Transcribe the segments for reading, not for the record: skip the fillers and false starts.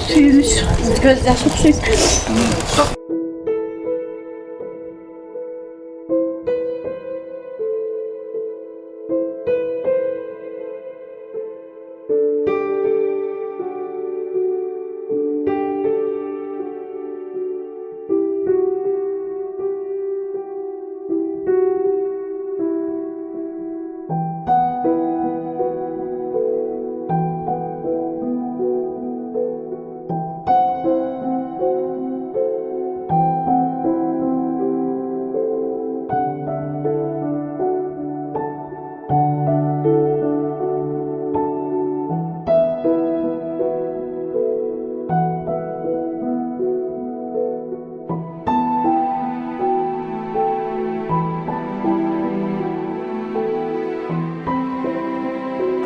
Suyumuz. Gözyaşı suyu.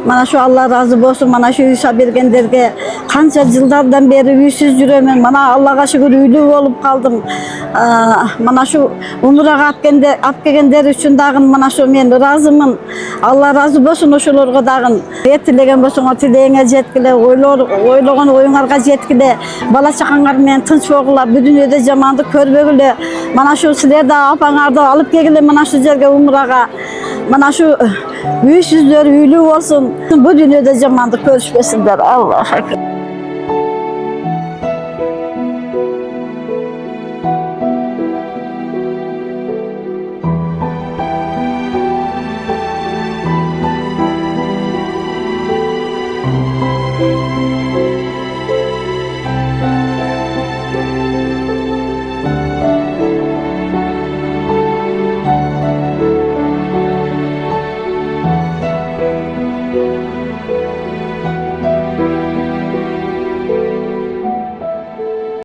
Mana şu Allah razı olsun, mana şu Yusuf bergenlerge kança yıllardan beri üysüz yürüyorum. Mana Allah'a şükür üylü olup kaldım. Mana şu umuraga apkenler üçün dağın mana şu men razımın. Allah razı olsun oşularga dağın. Tilegen bolsun o tileğine jetkile, oyloğun oyunlarga jetkile. Bala çakanlar men tınç ogula, bu dünyada jamandı körbegile. Mana şu sizler de apaňardy alıp kelgile mana şu jerge umuraga. Mana şu üysüzler üylü olsun. Bu dünyada jamandı görüşmesinler. Allah hakkı.